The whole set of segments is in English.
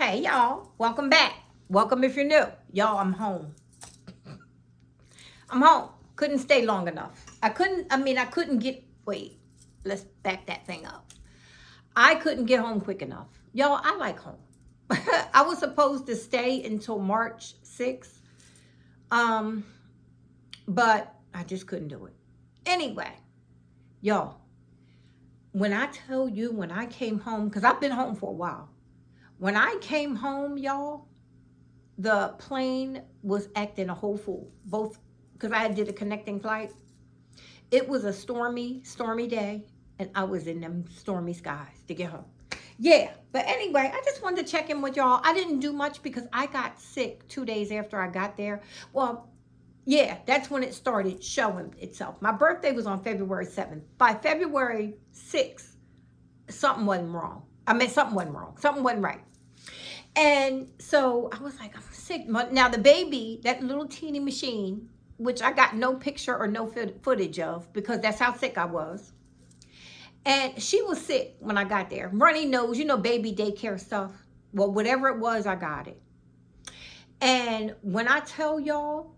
Hey y'all, welcome back. Welcome if you're new. Y'all, I'm home. I'm home. Couldn't stay long enough. I couldn't get, wait, let's back that thing up. I couldn't get home quick enough. Y'all, I like home. I was supposed to stay until March 6th, um, but I just couldn't do it. Anyway, y'all, when I tell you when I came home, because I've been home for a while, when I came home, y'all, the plane was acting a whole fool. Both because I did a connecting flight. It was a stormy day, and I was in them stormy skies to get home. Yeah, but anyway, I just wanted to check in with y'all. I didn't do much because I got sick 2 days after I got there. Well, yeah, that's when it started showing itself. My birthday was on February 7th. By February 6th, something wasn't wrong. Something wasn't wrong. Something wasn't right. And so I was like, I'm sick. Now, the baby, that little teeny machine, which I got no picture or no footage of because that's how sick I was. And she was sick when I got there. Runny nose, baby daycare stuff. Well, whatever it was, I got it. And when I tell y'all,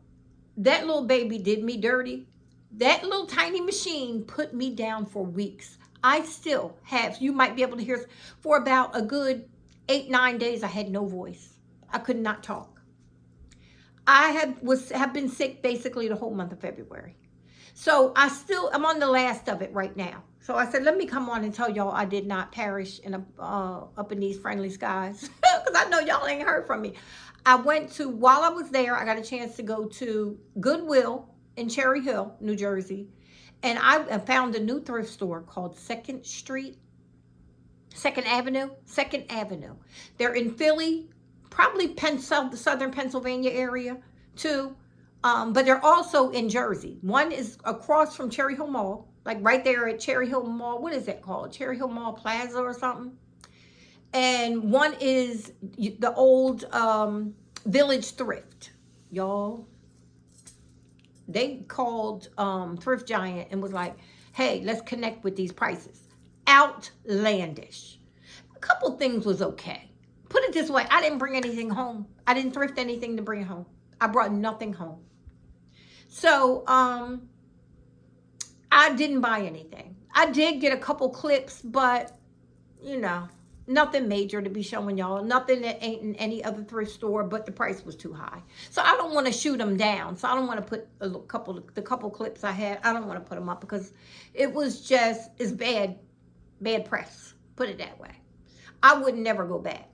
that little baby did me dirty. That little tiny machine put me down for weeks. I still have, you might be able to hear, for about a good 8-9 days, I had no voice. I could not talk. I have been sick basically the whole month of February. So I'm on the last of it right now. So I said, let me come on and tell y'all I did not perish up in these friendly skies. Because I know y'all ain't heard from me. While I was there, I got a chance to go to Goodwill in Cherry Hill, New Jersey. And I found a new thrift store called Second Avenue. They're in Philly, probably southern Pennsylvania area too. But they're also in Jersey. One is across from Cherry Hill Mall, like right there at Cherry Hill Mall. What is that called? Cherry Hill Mall Plaza or something. And one is the old Village Thrift. Y'all, they called Thrift Giant and was like, hey, let's connect with these prices. Outlandish. A couple things was okay. Put it this way, I didn't bring anything home. I didn't thrift anything to bring home. I brought nothing home. So I didn't buy anything. I did get a couple clips, but nothing major to be showing y'all. Nothing that ain't in any other thrift store, but the price was too high. So I don't want to shoot them down. So I don't want to put the couple clips I had. I don't want to put them up because it was it's bad press. Put it that way. I would never go back.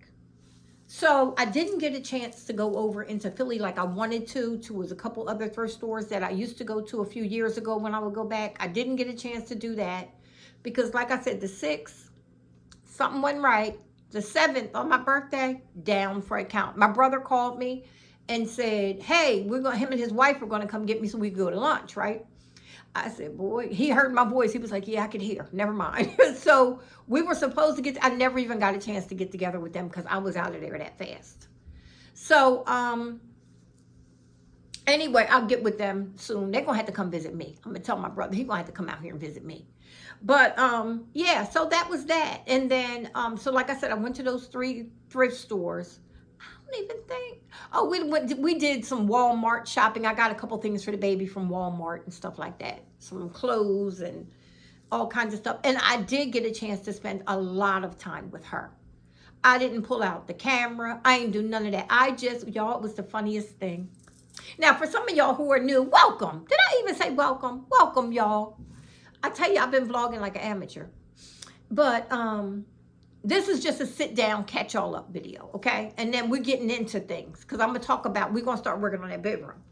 So I didn't get a chance to go over into Philly like I wanted to was a couple other thrift stores that I used to go to a few years ago when I would go back. I didn't get a chance to do that because like I said, the 6th, something wasn't right. The 7th on my birthday, down for a count. My brother called me and said, hey, him and his wife are going to come get me so we can go to lunch, right? I said, boy, he heard my voice. He was like, yeah, I could hear. Never mind. So we were supposed to I never even got a chance to get together with them because I was out of there that fast. So anyway, I'll get with them soon. They're going to have to come visit me. I'm going to tell my brother he's going to have to come out here and visit me. But yeah, so that was that. And then, so like I said, I went to those 3 thrift stores. I don't even think. Oh, we did some Walmart shopping. I got a couple things for the baby from Walmart and stuff like that. Some clothes and all kinds of stuff. And I did get a chance to spend a lot of time with her. I didn't pull out the camera. I didn't do none of that. Y'all, it was the funniest thing. Now, for some of y'all who are new, welcome. Did I even say welcome? Welcome, y'all. I tell you, I've been vlogging like an amateur. But this is just a sit down, catch all up video, okay? And then we're getting into things because I'm going to talk about, we're going to start working on that bedroom.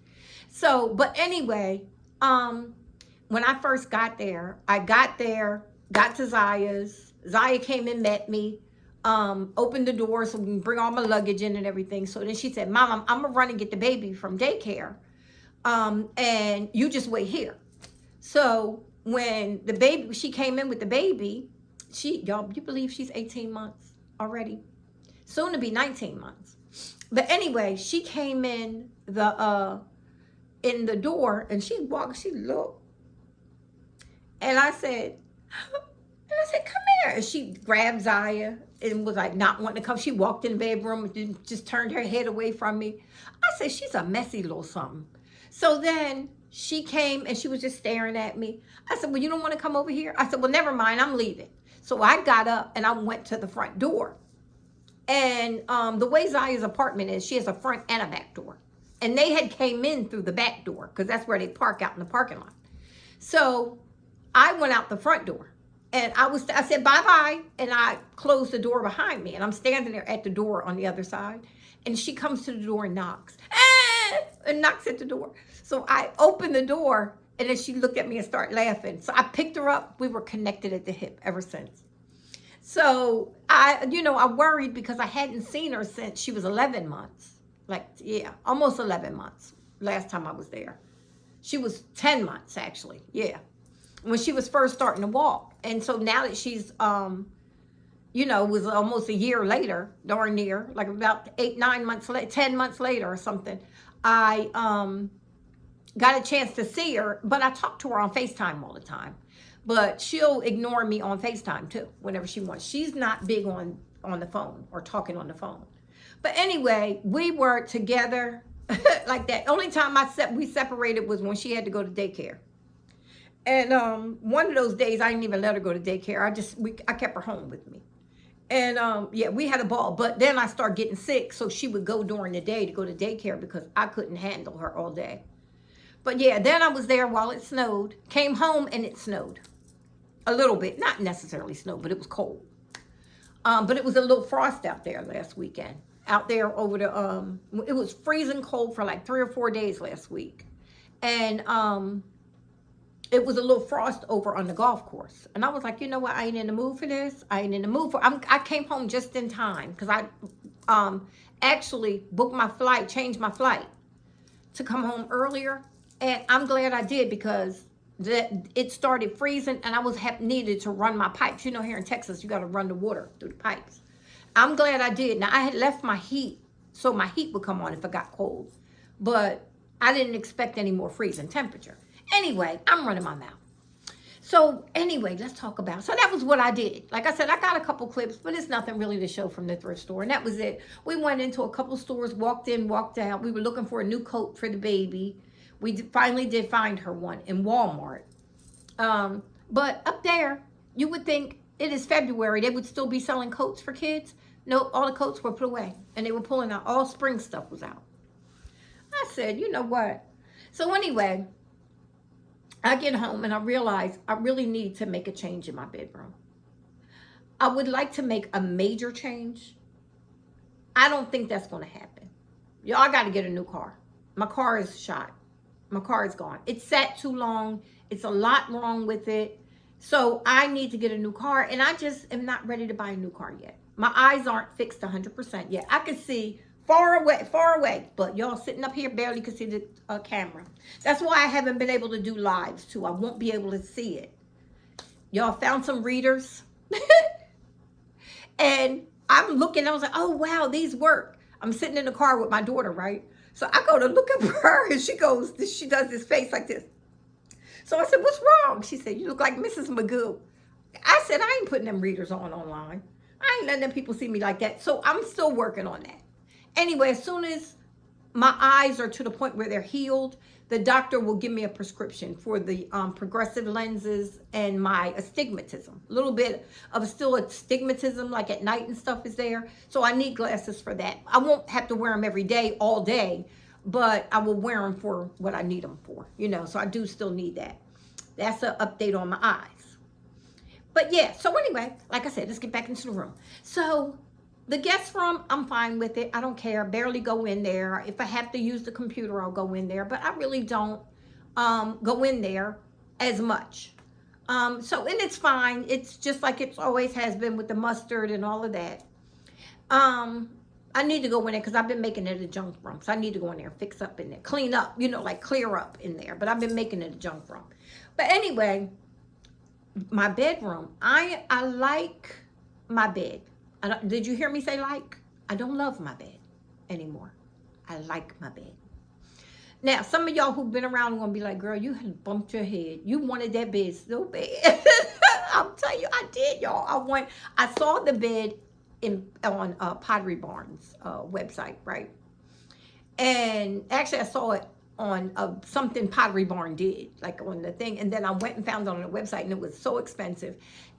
So, but anyway, when I first got there, got to Zaya's. Zaya came and met me, opened the door so we can bring all my luggage in and everything. So then she said, Mom, I'm going to run and get the baby from daycare. And you just wait here. So when she came in with the baby, y'all, you believe she's 18 months already? Soon to be 19 months. But anyway, she came in the door and she looked. And I said, I said, come here. And she grabbed Zaya and was like not wanting to come. She walked in the bedroom and just turned her head away from me. I said, she's a messy little something. So then she came and she was just staring at me. I said, well, you don't want to come over here? I said, well, never mind, I'm leaving. So I got up and I went to the front door. And the way Zaya's apartment is, she has a front and a back door. And they had came in through the back door because that's where they park out in the parking lot. So I went out the front door and I said, bye-bye. And I closed the door behind me. And I'm standing there at the door on the other side. And she comes to the door and knocks. And knocks at the door. So I opened the door and then she looked at me and started laughing. So I picked her up. We were connected at the hip ever since. So I worried because I hadn't seen her since she was 11 months. Almost 11 months last time I was there. She was 10 months actually, when she was first starting to walk. And so now that she's, it was almost a year later, darn near, like about 10 months later or something, I got a chance to see her, but I talk to her on FaceTime all the time. But she'll ignore me on FaceTime too, whenever she wants. She's not big on the phone or talking on the phone. But anyway, we were together like that. Only time we separated was when she had to go to daycare. And one of those days, I didn't even let her go to daycare. I kept her home with me. And we had a ball. But then I started getting sick, so she would go during the day to go to daycare because I couldn't handle her all day. But then I was there while it snowed. Came home and it snowed. A little bit. Not necessarily snow, but it was cold. But it was a little frost out there last weekend. Out there over it was freezing cold for like 3 or 4 days last week. And it was a little frost over on the golf course. And I was like, you know what? I ain't in the mood for this. I ain't in the mood for I came home just in time because I actually booked my flight, changed my flight to come home earlier. And I'm glad I did because it started freezing and I needed to run my pipes. Here in Texas, you got to run the water through the pipes. I'm glad I did. Now, I had left my heat so my heat would come on if it got cold. But I didn't expect any more freezing temperature. Anyway, I'm running my mouth. So anyway, let's talk about. So that was what I did. Like I said, I got a couple clips, but it's nothing really to show from the thrift store. And that was it. We went into a couple stores, walked in, walked out. We were looking for a new coat for the baby. We finally did find her one in Walmart. But up there, you would think it is February. They would still be selling coats for kids. No, all the coats were put away. And they were pulling out. All spring stuff was out. I said, you know what? So anyway, I get home and I realize I really need to make a change in my bedroom. I would like to make a major change. I don't think that's going to happen. Y'all got to get a new car. My car is shot. My car is gone. It sat too long. It's a lot wrong with it. So I need to get a new car. And I just am not ready to buy a new car yet. My eyes aren't fixed 100% yet. I can see far away. But y'all sitting up here barely can see the camera. That's why I haven't been able to do lives too. I won't be able to see it. Y'all found some readers. And I'm looking. I was like, oh, wow, these work. I'm sitting in the car with my daughter, right? So I go to look at her and she does this face like this. So I said, what's wrong? She said, you look like Mrs. Magoo. I said, I ain't putting them readers on online. I ain't letting them people see me like that. So I'm still working on that. Anyway, as soon as my eyes are to the point where they're healed, the doctor will give me a prescription for the progressive lenses and my astigmatism. A little bit of still astigmatism, like at night and stuff is there. So I need glasses for that. I won't have to wear them every day, all day, but I will wear them for what I need them for, so I do still need that. That's an update on my eyes. But so anyway, like I said, let's get back into the room. So the guest room, I'm fine with it. I don't care. Barely go in there. If I have to use the computer, I'll go in there. But I really don't go in there as much. And it's fine. It's just like it always has been with the mustard and all of that. I need to go in there because I've been making it a junk room. So I need to go in there and fix up in there. Clean up, like clear up in there. But I've been making it a junk room. But anyway, my bedroom. I like my bed. Did you hear me say like? I don't love my bed anymore. I like my bed. Now, some of y'all who've been around are going to be like, girl, you had bumped your head. You wanted that bed so bad. I'll tell you, I did, y'all. I saw the bed on Pottery Barn's website, right? And actually, I saw it on something Pottery Barn did, like on the thing. And then I went and found it on the website, and it was so expensive.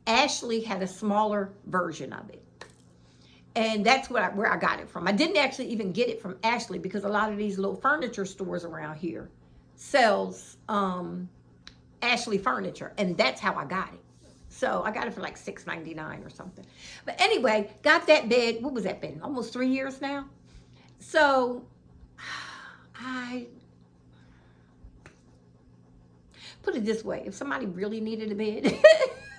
Ashley had a smaller version of it. And that's where I got it from. I didn't actually even get it from Ashley because a lot of these little furniture stores around here sells Ashley furniture. And that's how I got it. So I got it for like $6.99 or something. But anyway, got that bed. What was that bed? Almost 3 years now. So I put it this way. If somebody really needed a bed,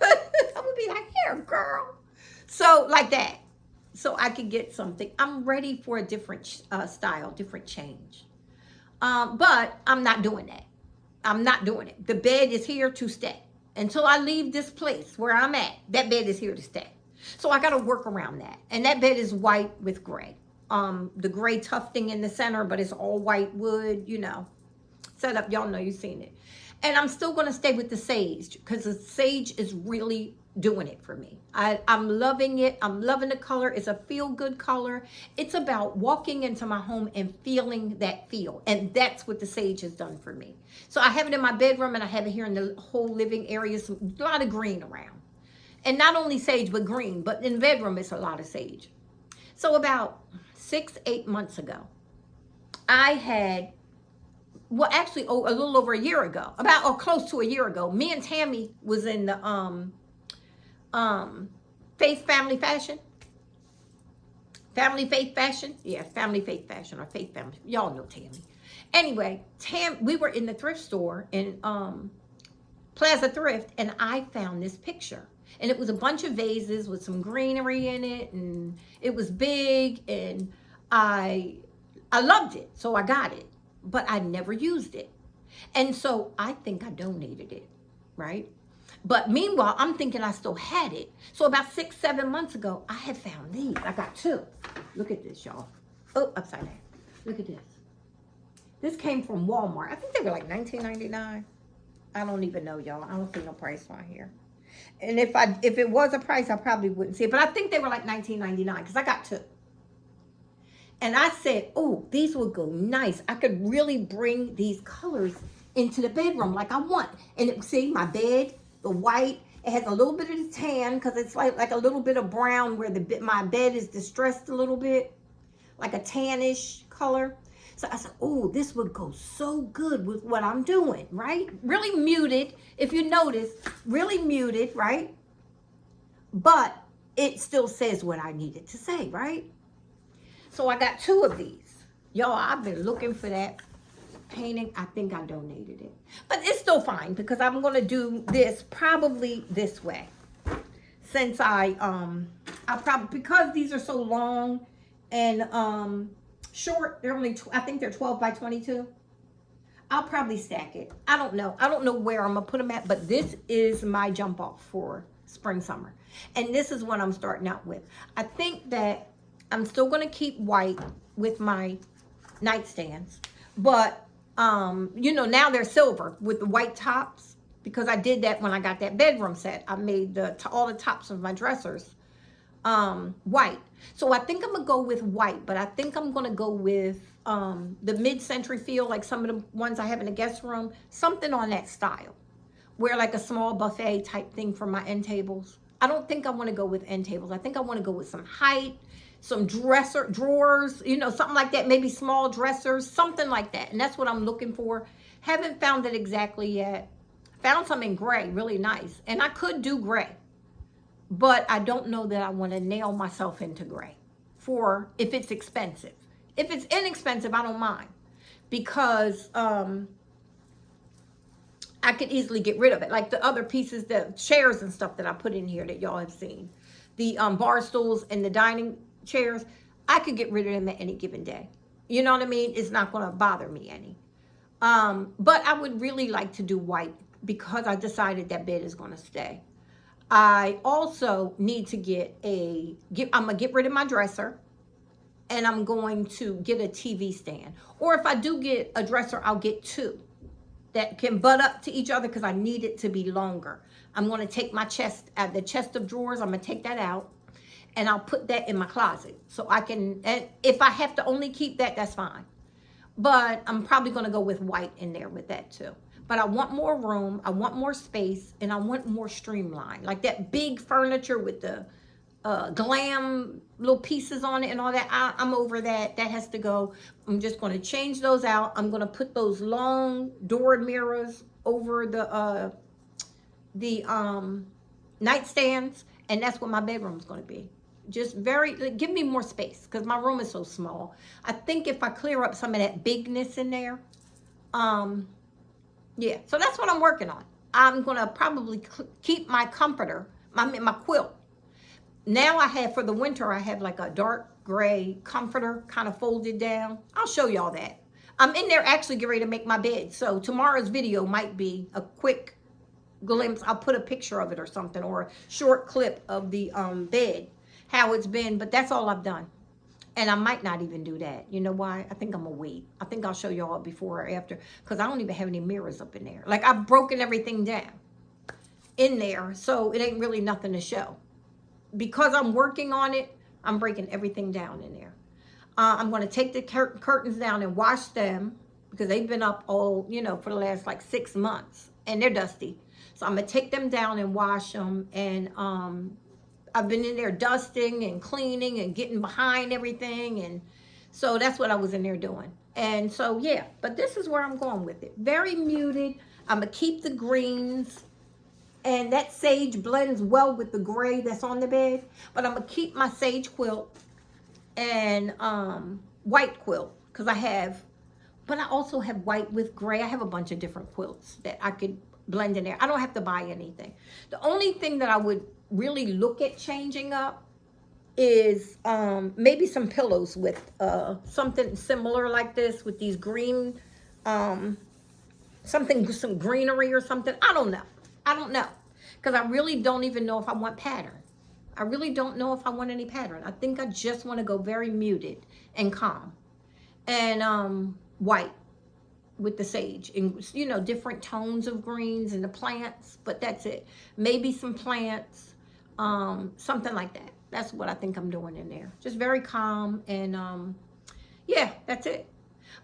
I would be like, here, girl. So like that. So I could get something. I'm ready for a different style, different change. But I'm not doing that. I'm not doing it. The bed is here to stay. Until I leave this place where I'm at, that bed is here to stay. So I got to work around that. And that bed is white with gray. The gray tufting in the center, but it's all white wood, set up. Y'all know you've seen it. And I'm still going to stay with the sage because the sage is really doing it for me. I'm loving it. I'm loving the color. It's a feel-good color. It's about walking into my home and feeling that feel. And that's what the sage has done for me. So I have it in my bedroom and I have it here in the whole living area. A lot of green around. And not only sage, but green. But in the bedroom, it's a lot of sage. So about 6-8 months ago, I had, well, actually, a little over a year ago, close to a year ago, me and Tammy was in the Faith Family Fashion. Family Faith Fashion? Yeah, Family Faith Fashion or Faith Family. Y'all know Tammy. Anyway, we were in the thrift store in Plaza Thrift, and I found this picture. And it was a bunch of vases with some greenery in it, and it was big, and I loved it, so I got it. But I never used it. And so I think I donated it, right? But meanwhile, I'm thinking I still had it. So about 6-7 months ago, I had found these. I got two. Look at this, y'all. Oh, upside down. Look at this. This came from Walmart. I think they were like $19.99. I don't even know, y'all. I don't see no price on here. And if it was a price, I probably wouldn't see it. But I think they were like $19.99 because I got two. And I said, oh, these would go nice. I could really bring these colors into the bedroom like I want. And see, my bed, the white, it has a little bit of the tan because it's like a little bit of brown where my bed is distressed a little bit, like a tannish color. So I said, oh, this would go so good with what I'm doing, right? Really muted, if you notice, really muted, right? But it still says what I need it to say, right? So I got two of these. Y'all, I've been looking for that painting. I think I donated it. But it's still fine because I'm going to do this probably this way. Since because these are so long and short, they're only, I think they're 12 by 22. I'll probably stack it. I don't know. I don't know where I'm going to put them at, but this is my jump off for spring, summer. And this is what I'm starting out with. I think that I'm still going to keep white with my nightstands. But, now they're silver with the white tops. Because I did that when I got that bedroom set. I made all the tops of my dressers white. So I think I'm going to go with white. But I think I'm going to go with the mid-century feel. Like some of the ones I have in the guest room. Something on that style. Where like a small buffet type thing for my end tables. I don't think I want to go with end tables. I think I want to go with some height. Some drawers, something like that. Maybe small dressers, something like that. And that's what I'm looking for. Haven't found it exactly yet. Found some in gray, really nice. And I could do gray. But I don't know that I want to nail myself into gray. If it's expensive. If it's inexpensive, I don't mind. Because I could easily get rid of it. Like the other pieces, the chairs and stuff that I put in here that y'all have seen. The bar stools and the dining chairs, I could get rid of them at any given day. You know what I mean? It's not going to bother me any. But I would really like to do white because I decided that bed is going to stay. I also need to I'm going to get rid of my dresser and I'm going to get a TV stand. Or if I do get a dresser, I'll get two. that can butt up to each other because I need it to be longer. I'm going to take my chest, the chest of drawers, I'm going to take that out. And I'll put that in my closet. So I can, and if I have to only keep that, that's fine. But I'm probably going to go with white in there with that too. But I want more room, I want more space, and I want more streamline. Like that big furniture with the glam little pieces on it and all that. I'm over that. That has to go. I'm just going to change those out. I'm going to put those long door mirrors over the nightstands, and that's what my bedroom is going to be. Just give me more space because my room is so small. I think if I clear up some of that bigness in there, yeah, so that's what I'm working on. I'm going to probably keep my comforter, my quilt. Now I have, for the winter, I have like a dark gray comforter kind of folded down. I'll show y'all that. I'm in there actually getting ready to make my bed. So tomorrow's video might be a quick glimpse. I'll put a picture of it or something, or a short clip of the bed, how it's been. But that's all I've done. And I might not even do that. You know why? I think I'm going to wait. I think I'll show y'all before or after, because I don't even have any mirrors up in there. Like, I've broken everything down in there, so it ain't really nothing to show. Because I'm working on it, I'm breaking everything down in there. I'm going to take the curtains down and wash them, because they've been up all, for the last like 6 months, and they're dusty. So I'm going to take them down and wash them, and I've been in there dusting and cleaning and getting behind everything. And so that's what I was in there doing. And so, yeah, but this is where I'm going with it. Very muted. I'm going to keep the greens. And that sage blends well with the gray that's on the bed. But I'm going to keep my sage quilt and white quilt. Because but I also have white with gray. I have a bunch of different quilts that I could blend in there. I don't have to buy anything. The only thing that I would really look at changing up is maybe some pillows with something similar like this, with these green, some greenery or something. I don't know, because I really don't even know if I want pattern. I really don't know if I want any pattern. I think I just want to go very muted and calm, and white with the sage, and different tones of greens and the plants. But that's it. Maybe some plants. Something like that. That's what I think I'm doing in there. Just very calm, and yeah, that's it.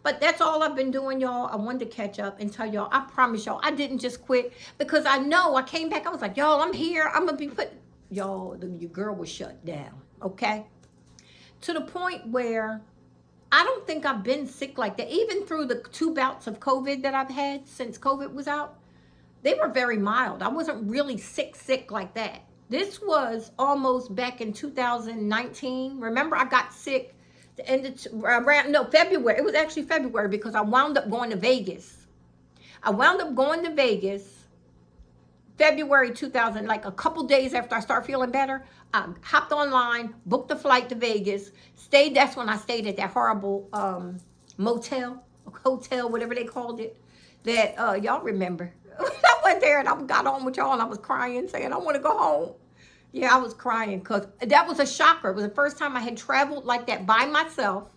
But that's all I've been doing, y'all. I wanted to catch up and tell y'all, I promise y'all, I didn't just quit, because I know I came back. I was like, y'all, I'm here. I'm going to be y'all, your girl was shut down, okay? To the point where I don't think I've been sick like that. Even through the 2 bouts of COVID that I've had since COVID was out, they were very mild. I wasn't really sick like that. This was almost back in 2019. Remember, I got sick the end of February. It was actually February, because I wound up going to Vegas. February 2000, like a couple days after I started feeling better. I hopped online, booked the flight to Vegas, stayed. That's when I stayed at that horrible hotel, whatever they called it, that y'all remember. I went there and I got on with y'all, and I was crying, saying, I want to go home. Yeah, I was crying, because that was a shocker. It was the first time I had traveled like that by myself,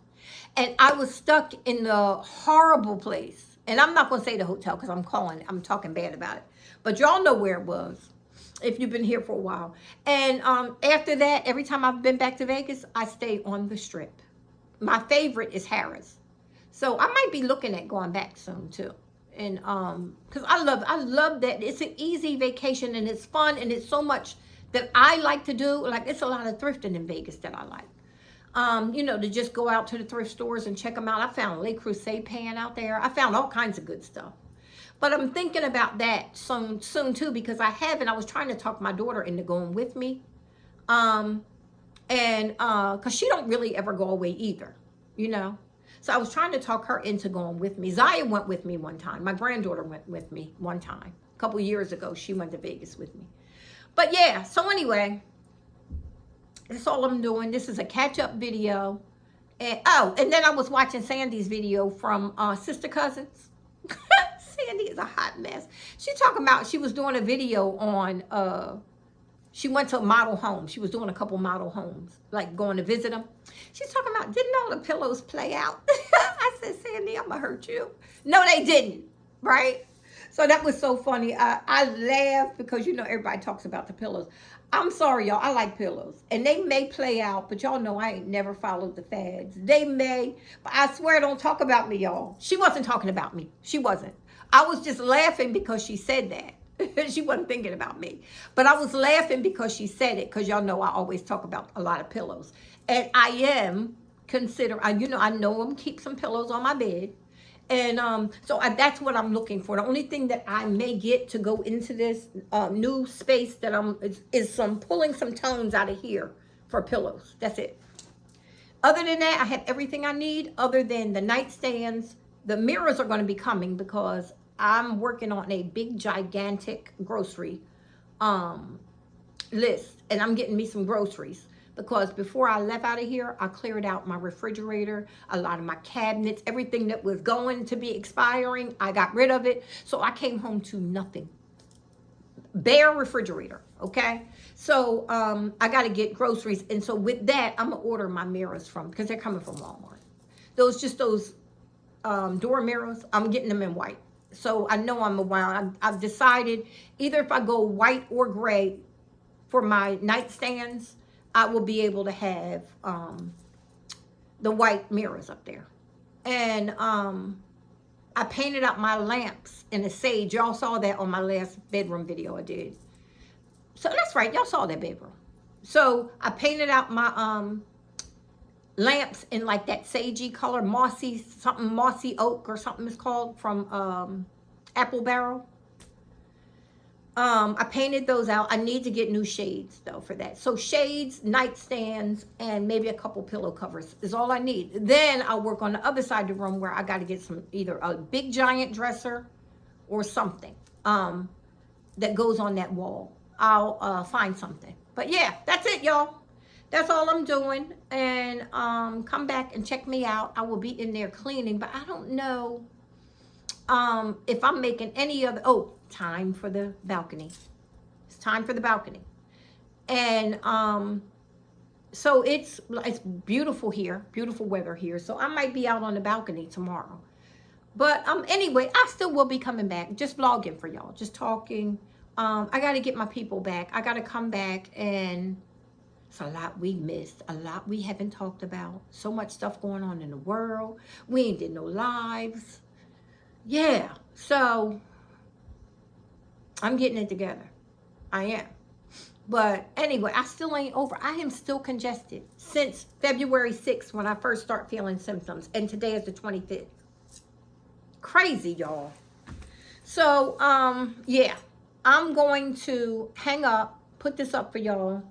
and I was stuck in the horrible place. And I'm not going to say the hotel, because I'm talking bad about it. But y'all know where it was, if you've been here for a while. And after that, every time I've been back to Vegas, I stay on the Strip. My favorite is Harrah's. So I might be looking at going back soon too. And because I love that. It's an easy vacation, and it's fun, and it's so much that I like to do. Like, it's a lot of thrifting in Vegas that I like. To just go out to the thrift stores and check them out. I found Le Creuset pan out there. I found all kinds of good stuff. But I'm thinking about that soon too, because I was trying to talk my daughter into going with me. And because she don't really ever go away either, So I was trying to talk her into going with me. Zaya went with me one time. My granddaughter went with me one time. A couple years ago, she went to Vegas with me. But yeah, so anyway, that's all I'm doing. This is a catch-up video. And then I was watching Sandy's video from Sister Cousins. Sandy is a hot mess. She talking about, she was doing a video on, she went to a model home. She was doing a couple model homes, like going to visit them. She's talking about, didn't all the pillows play out? I said, Sandy, I'm going to hurt you. No, they didn't, right? So that was so funny. I laughed because you know everybody talks about the pillows. I'm sorry, y'all. I like pillows, and they may play out, but y'all know I ain't never followed the fads. They may, but I swear, don't talk about me, y'all. She wasn't talking about me. She wasn't. I was just laughing because she said that. She wasn't thinking about me, but I was laughing because she said it. Because y'all know I always talk about a lot of pillows, and I am consider. You know, I know I'm keep some pillows on my bed. And that's what I'm looking for. The only thing that I may get to go into this new space that is some pulling some tones out of here for pillows. That's it. Other than that, I have everything I need other than the nightstands. The mirrors are going to be coming because I'm working on a big, gigantic grocery list. And I'm getting me some groceries. Because before I left out of here, I cleared out my refrigerator, a lot of my cabinets, everything that was going to be expiring, I got rid of it. So I came home to nothing. Bare refrigerator, okay? So I got to get groceries. And so with that, I'm going to order my mirrors because they're coming from Walmart. Those door mirrors, I'm getting them in white. So I know I'm a while. I've decided either if I go white or gray for my nightstands, I will be able to have the white mirrors up there. And I painted up my lamps in the sage. Y'all saw that on my last bedroom video I did. So that's right, y'all saw that bedroom. So I painted out my lamps in like that sagey color, mossy oak or something it's called from Apple Barrel. I painted those out. I need to get new shades though for that. So shades, nightstands, and maybe a couple pillow covers is all I need. Then I'll work on the other side of the room where I got to get either a big giant dresser or something that goes on that wall. I'll find something. But yeah, that's it, y'all. That's all I'm doing. And come back and check me out. I will be in there cleaning, but I don't know if I'm making any other. Time for the balcony. It's time for the balcony. And so it's beautiful here, beautiful weather here. So I might be out on the balcony tomorrow. But anyway, I still will be coming back, just vlogging for y'all, just talking. I got to get my people back. I got to come back, and it's a lot we missed, a lot we haven't talked about. So much stuff going on in the world. We ain't did no lives. Yeah, so I'm getting it together. I am. But anyway, I still ain't over. I am still congested since February 6th when I first start feeling symptoms. And today is the 25th. Crazy, y'all. So, yeah. I'm going to hang up, put this up for y'all.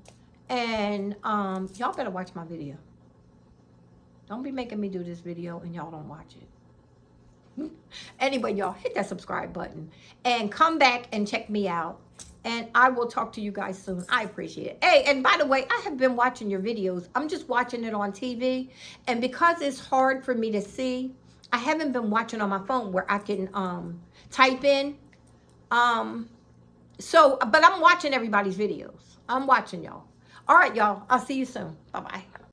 And y'all better watch my video. Don't be making me do this video and y'all don't watch it. Anyway, y'all, hit that subscribe button and come back and check me out, and I will talk to you guys soon. I appreciate it. Hey, and by the way, I have been watching your videos. I'm just watching it on TV, and because it's hard for me to see, I haven't been watching on my phone where I can type in. But I'm watching everybody's videos. I'm watching y'all. All right, y'all, I'll see you soon. Bye-bye.